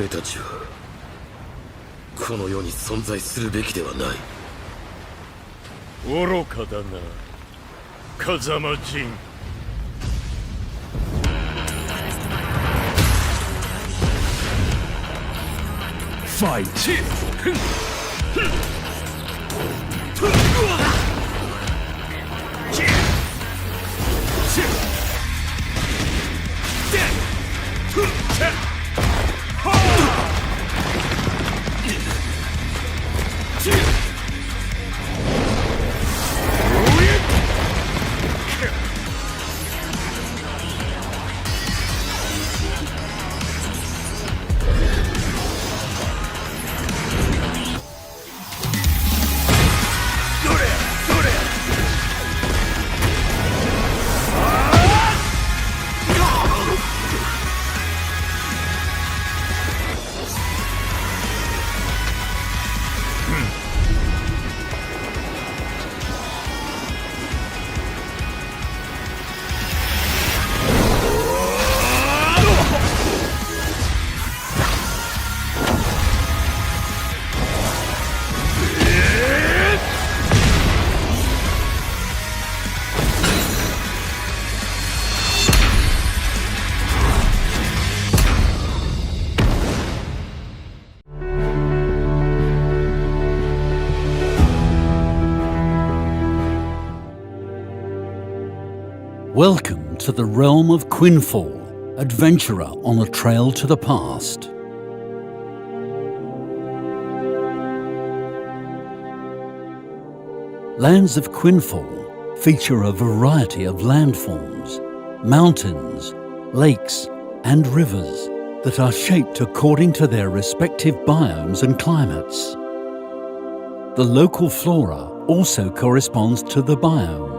前たちはこの世に存在するべきではない。愚かだな、風間陣。Fight! Welcome to the realm of Quinfall, adventurer on a trail to the past. Lands of Quinfall feature a variety of landforms, mountains, lakes and rivers that are shaped according to their respective biomes and climates. The local flora also corresponds to the biome.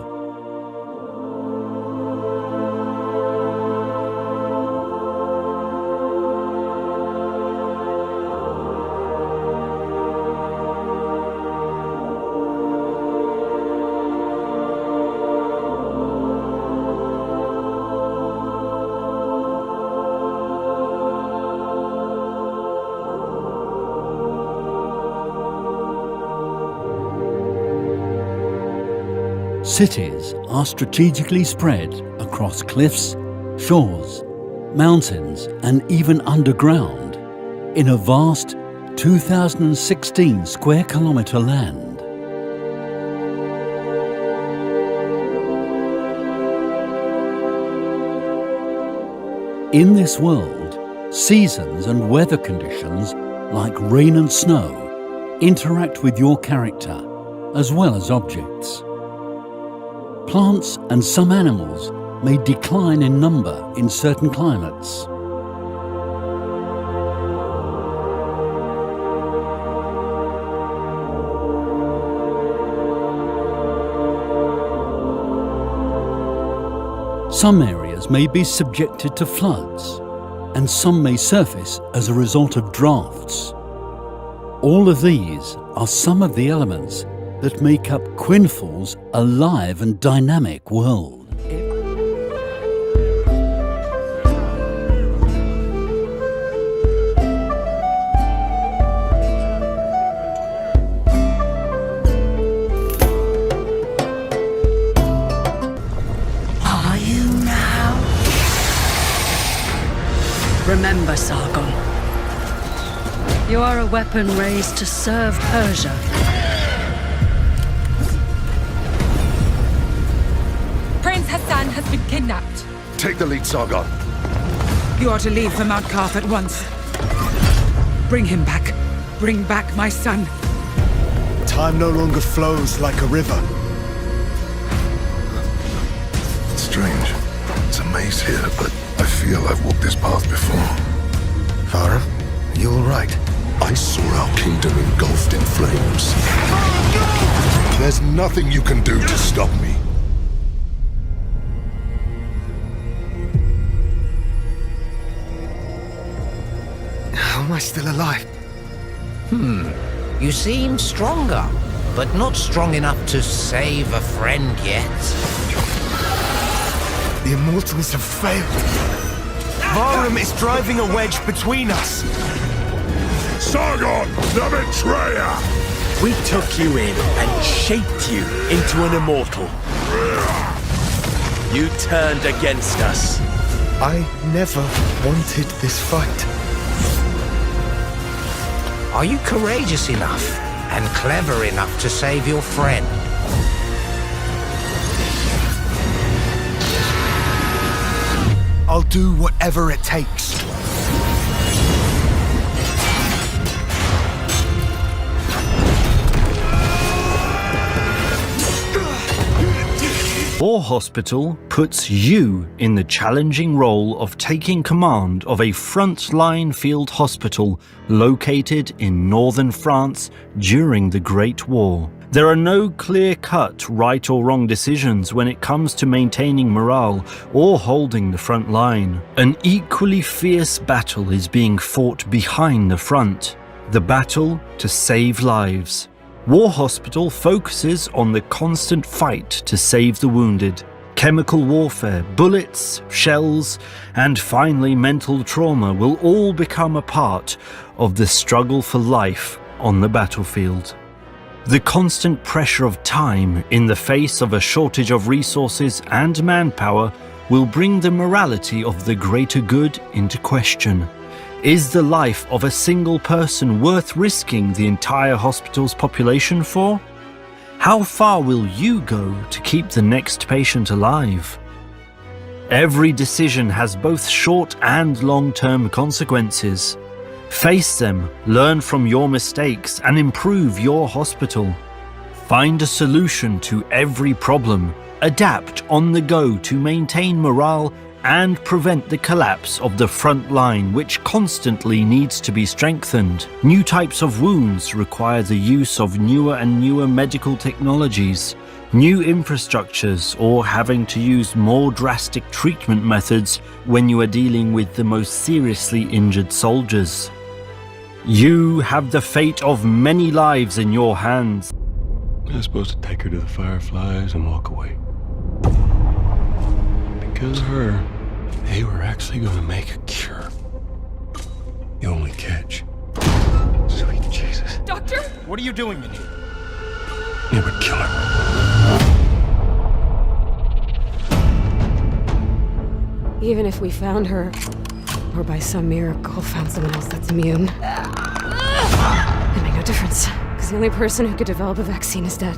Cities are strategically spread across cliffs, shores, mountains and even underground in a vast 2016 square kilometre land. In this world, seasons and weather conditions like rain and snow interact with your character as well as objects. Plants and some animals may decline in number in certain climates. Some areas may be subjected to floods, and some may surface as a result of drafts. All of these are some of the elements that make up Quinfall's alive and dynamic world. Are you now? Remember, Sargon. You are a weapon raised to serve Persia. Has been kidnapped. Take the lead, Sargon. You are to leave for Mount Karth at once. Bring him back. Bring back my son. Time no longer flows like a river. It's strange. It's a maze here, but I feel I've walked this path before. Farah, you all right? I saw our kingdom engulfed in flames. There's nothing you can do to stop me. How am I still alive? You seem stronger, but not strong enough to save a friend yet. The Immortals have failed. Varum is driving a wedge between us. Sargon, the betrayer! We took you in and shaped you into an immortal. You turned against us. I never wanted this fight. Are you courageous enough and clever enough to save your friend? I'll do whatever it takes. War Hospital puts you in the challenging role of taking command of a frontline field hospital located in northern France during the Great War. There are no clear-cut right or wrong decisions when it comes to maintaining morale or holding the front line. An equally fierce battle is being fought behind the front, the battle to save lives. War Hospital focuses on the constant fight to save the wounded. Chemical warfare, bullets, shells, and finally mental trauma will all become a part of the struggle for life on the battlefield. The constant pressure of time in the face of a shortage of resources and manpower will bring the morality of the greater good into question. Is the life of a single person worth risking the entire hospital's population for? How far will you go to keep the next patient alive? Every decision has both short and long-term consequences. Face them, learn from your mistakes, and improve your hospital. Find a solution to every problem, adapt on the go to maintain morale and prevent the collapse of the front line, which constantly needs to be strengthened. New types of wounds require the use of newer and newer medical technologies, new infrastructures, or having to use more drastic treatment methods when you are dealing with the most seriously injured soldiers. You have the fate of many lives in your hands. I was supposed to take her to the Fireflies and walk away. Because of her, they were actually going to make a cure. The only catch. Sweet Jesus. Doctor? What are you doing in here? It would kill her. Even if we found her, or by some miracle found someone else that's immune, it made no difference, because the only person who could develop a vaccine is dead.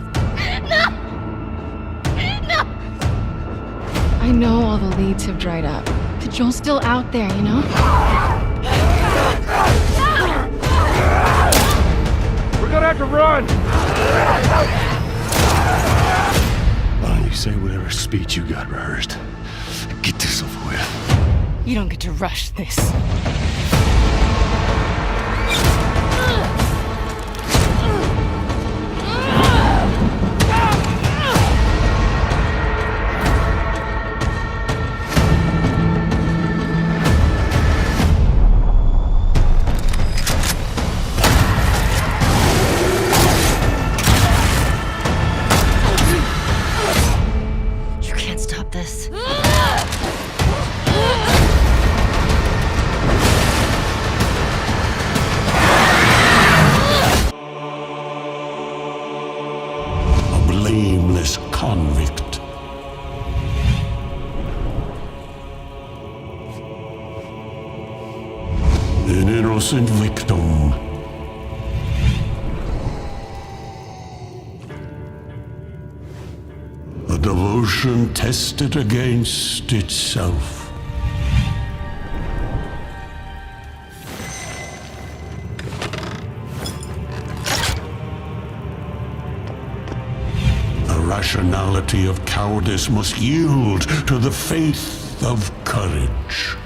I know all the leads have dried up, but Joel's still out there, you know? We're gonna have to run! Why don't you say whatever speech you got rehearsed? Get this over with. You don't get to rush this. You can't stop this. Blameless convict. An innocent victim. A devotion tested against itself. Rationality of cowardice must yield to the faith of courage.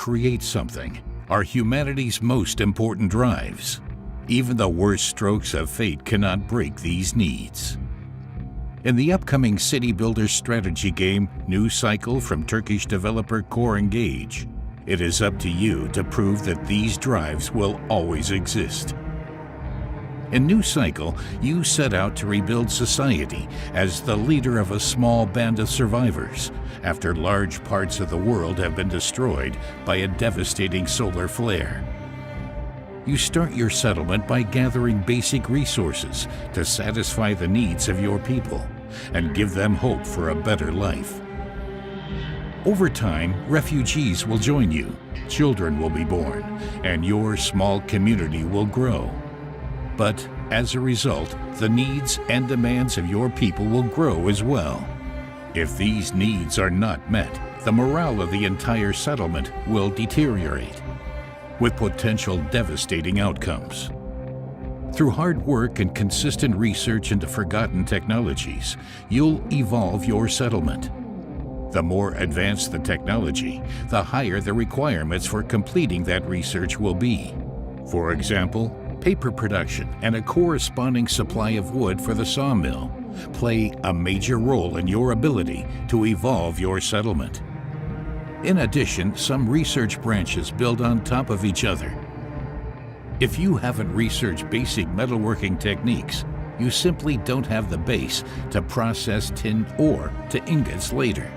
create something are humanity's most important drives. Even the worst strokes of fate cannot break these needs. In the upcoming City Builder strategy game, New Cycle from Turkish developer Core Engage, it is up to you to prove that these drives will always exist. In New Cycle, you set out to rebuild society as the leader of a small band of survivors after large parts of the world have been destroyed by a devastating solar flare. You start your settlement by gathering basic resources to satisfy the needs of your people and give them hope for a better life. Over time, refugees will join you, children will be born, and your small community will grow. But as a result, the needs and demands of your people will grow as well. If these needs are not met, the morale of the entire settlement will deteriorate, with potential devastating outcomes. Through hard work and consistent research into forgotten technologies, you'll evolve your settlement. The more advanced the technology, the higher the requirements for completing that research will be. For example, paper production and a corresponding supply of wood for the sawmill play a major role in your ability to evolve your settlement. In addition, some research branches build on top of each other. If you haven't researched basic metalworking techniques, you simply don't have the base to process tin ore to ingots later.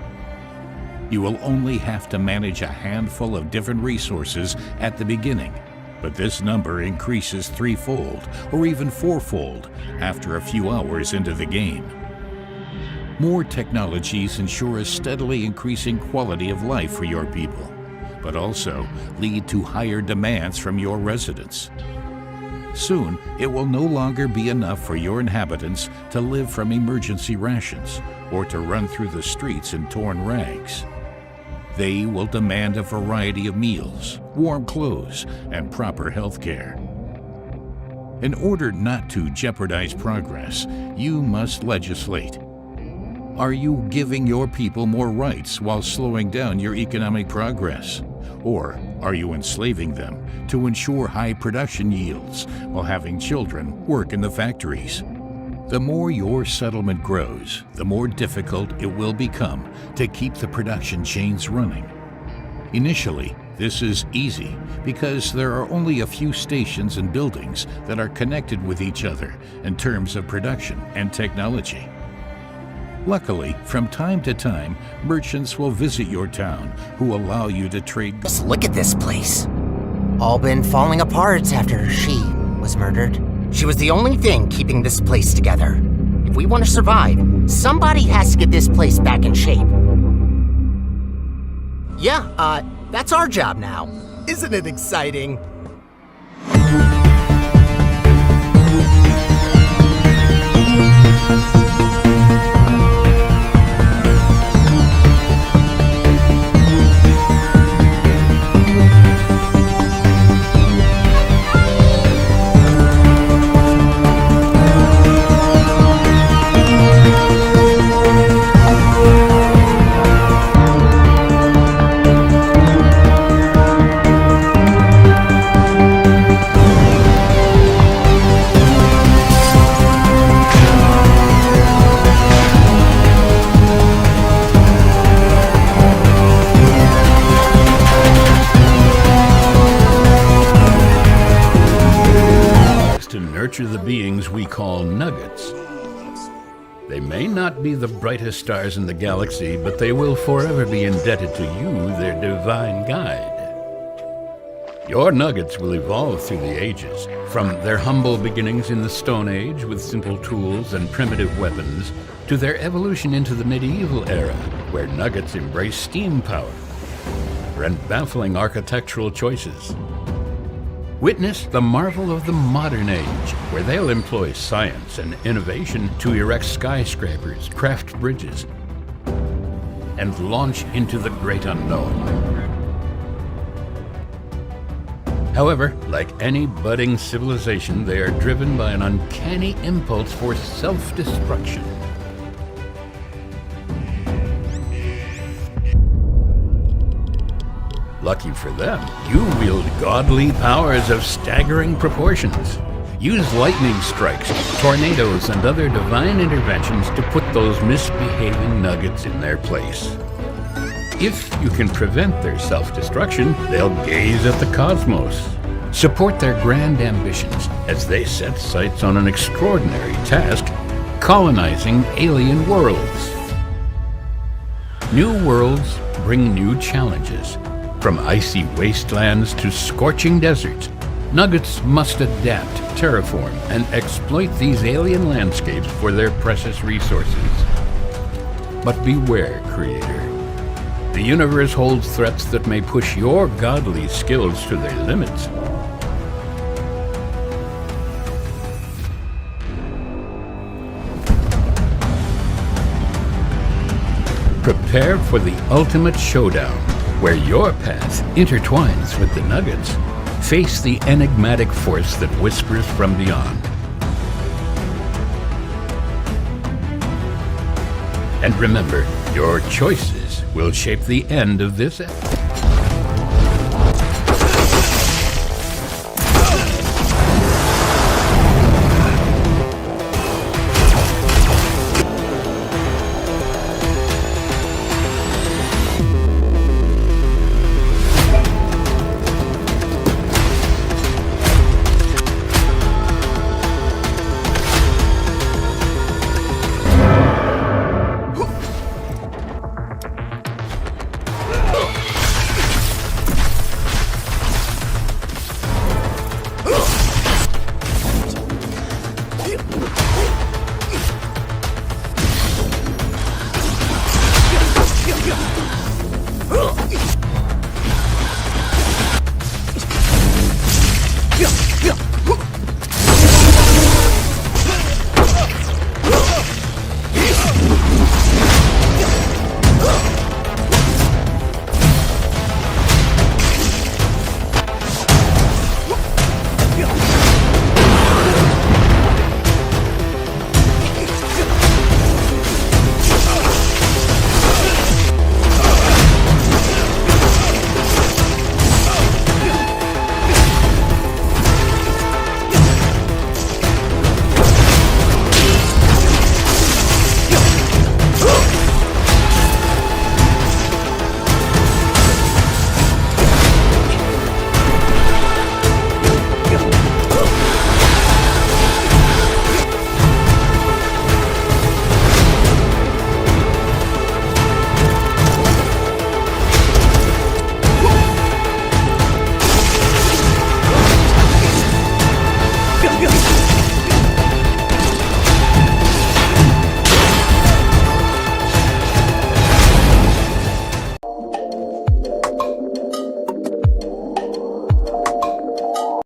You will only have to manage a handful of different resources at the beginning, but this number increases threefold or even fourfold after a few hours into the game. More technologies ensure a steadily increasing quality of life for your people, but also lead to higher demands from your residents. Soon, it will no longer be enough for your inhabitants to live from emergency rations or to run through the streets in torn rags. They will demand a variety of meals, warm clothes, and proper health care. In order not to jeopardize progress, you must legislate. Are you giving your people more rights while slowing down your economic progress? Or are you enslaving them to ensure high production yields while having children work in the factories? The more your settlement grows, the more difficult it will become to keep the production chains running. Initially, this is easy because there are only a few stations and buildings that are connected with each other in terms of production and technology. Luckily, from time to time, merchants will visit your town who allow you to trade. Just look at this place. All been falling apart after she was murdered. She was the only thing keeping this place together. If we want to survive, somebody has to get this place back in shape. Yeah, that's our job now. Isn't it exciting? The beings we call nuggets. They may not be the brightest stars in the galaxy, but they will forever be indebted to you, their divine guide. Your nuggets will evolve through the ages, from their humble beginnings in the Stone Age with simple tools and primitive weapons, to their evolution into the medieval era, where nuggets embrace steam power and baffling architectural choices. Witness the marvel of the modern age, where they'll employ science and innovation to erect skyscrapers, craft bridges, and launch into the great unknown. However, like any budding civilization, they are driven by an uncanny impulse for self-destruction. lucky for them, you wield godly powers of staggering proportions. Use lightning strikes, tornadoes, and other divine interventions to put those misbehaving nuggets in their place. If you can prevent their self-destruction, they'll gaze at the cosmos. Support their grand ambitions as they set sights on an extraordinary task, colonizing alien worlds. New worlds bring new challenges. From icy wastelands to scorching deserts, Nuggets must adapt, terraform, and exploit these alien landscapes for their precious resources. But beware, Creator. The universe holds threats that may push your godly skills to their limits. Prepare for the ultimate showdown, where your path intertwines with the Nuggets. Face the enigmatic force that whispers from beyond. And remember, your choices will shape the end of this episode.